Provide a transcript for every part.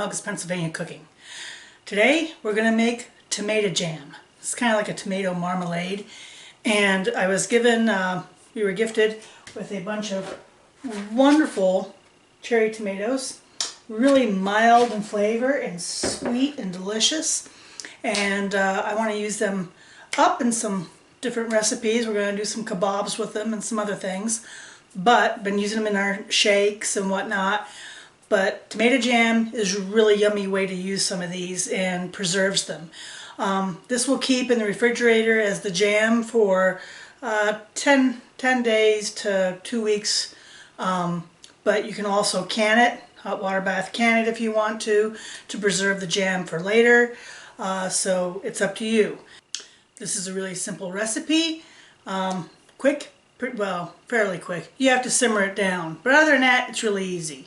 Helga's Pennsylvania Cooking. Today we're going to make tomato jam. It's kind of like a tomato marmalade, and I was given, we were gifted with a bunch of wonderful cherry tomatoes, really mild in flavor and sweet and delicious, and I want to use them up in some different recipes. We're going to do some kebabs with them and some other things, but been using them in our shakes and whatnot. But tomato jam is a really yummy way to use some of these and preserves them. This will keep in the refrigerator as the jam for 10 days to 2 weeks, but you can also can it, hot water bath can it if you want to preserve the jam for later, so it's up to you. This is a really simple recipe, quick, well, fairly quick. You have to simmer it down, but other than that, it's really easy.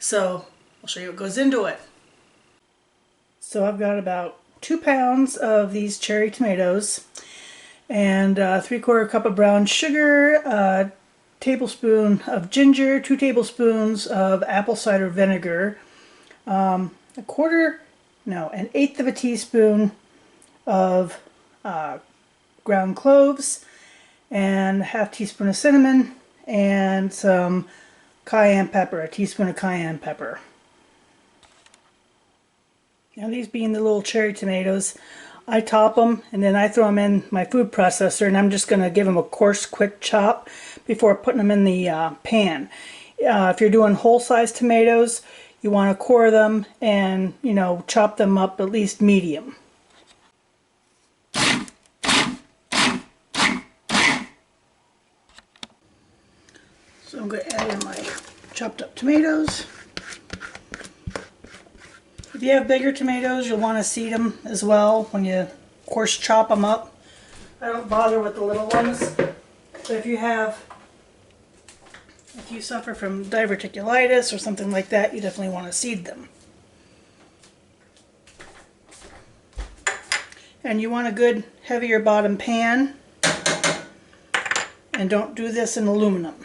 So I'll show you what goes into it. So I've got about 2 pounds of these cherry tomatoes and 3/4 cup of brown sugar, a tablespoon of ginger, 2 tablespoons of apple cider vinegar, an 1/8 of a teaspoon of ground cloves, and ½ teaspoon of cinnamon, and some cayenne pepper, a teaspoon of cayenne pepper. Now these being the little cherry tomatoes, I top them and then I throw them in my food processor, and I'm just going to give them a coarse quick chop before putting them in the pan. If you're doing whole size tomatoes, you want to core them and, you know, chop them up at least medium. So I'm going to add in my chopped up tomatoes. If you have bigger tomatoes, you'll want to seed them as well when you coarse chop them up. I don't bother with the little ones, but if you suffer from diverticulitis or something like that, you definitely want to seed them. And you want a good heavier bottom pan, and don't do this in aluminum.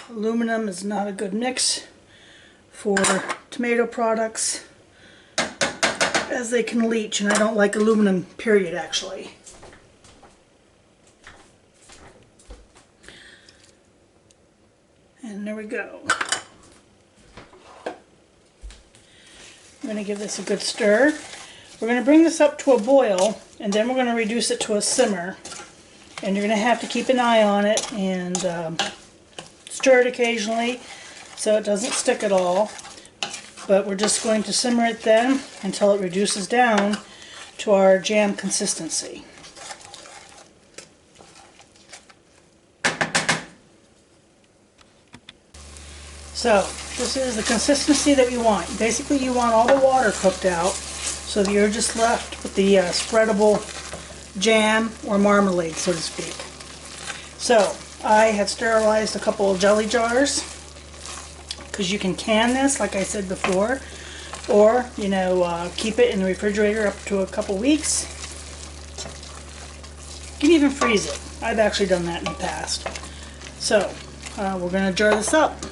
Aluminum is not a good mix for tomato products, as they can leach, and I don't like aluminum, period, actually. And there we go. I'm going to give this a good stir. We're going to bring this up to a boil, and then we're going to reduce it to a simmer, and you're going to have to keep an eye on it and stir it occasionally so it doesn't stick at all. But we're just going to simmer it then until it reduces down to our jam consistency. So this is the consistency that we want. Basically, you want all the water cooked out so that you're just left with the spreadable jam or marmalade, so to speak. So I have sterilized a couple of jelly jars, because you can can this, like I said before, or, you know, keep it in the refrigerator up to a couple weeks. You can even freeze it. I've actually done that in the past. So we're going to jar this up.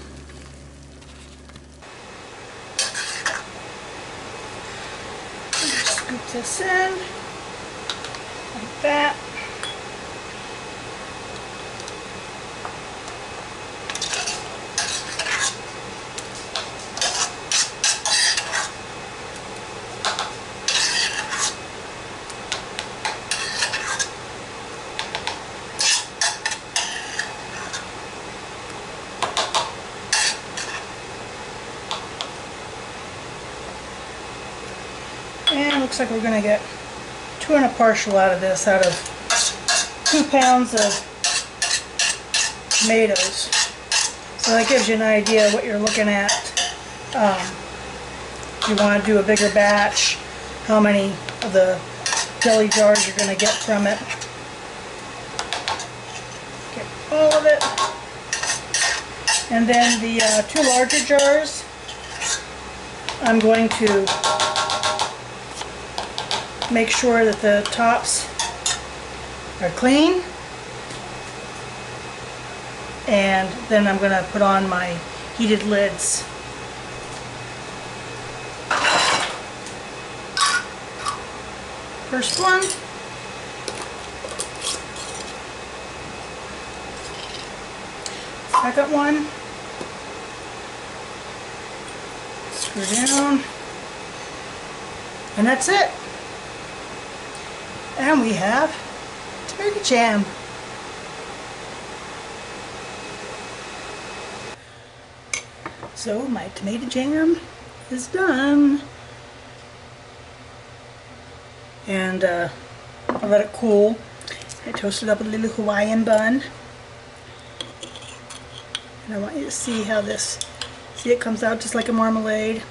Scoop this in like that. And looks like we're going to get 2 1/4 out of this, out of 2 pounds of tomatoes. So that gives you an idea of what you're looking at. If you want to do a bigger batch, how many of the jelly jars you're going to get from it. Get all of it. And then the 2 larger jars, I'm going to make sure that the tops are clean, and then I'm going to put on my heated lids. First one. Second one. Screw down. And that's it. And we have tomato jam. So my tomato jam is done. And I let it cool. I toasted up a little Hawaiian bun. And I want you to see how this, see it comes out just like a marmalade.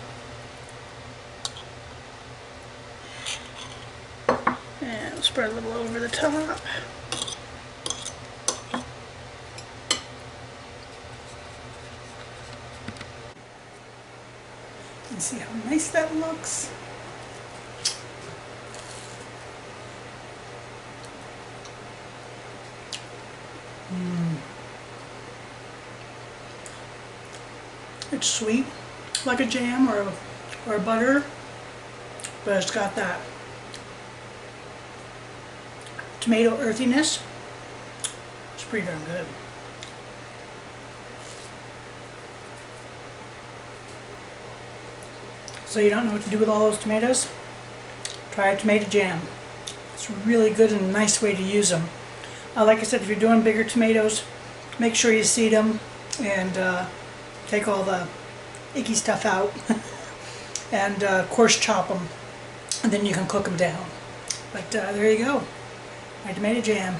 And we'll spread a little over the top. And see how nice that looks. It's sweet, like a jam or a butter, but it's got that tomato earthiness. It's pretty darn good. So you don't know what to do with all those tomatoes? Try a tomato jam. It's really good and a nice way to use them. Like I said, if you're doing bigger tomatoes, make sure you seed them and take all the icky stuff out and coarse chop them, and then you can cook them down. But there you go, my tomato jam.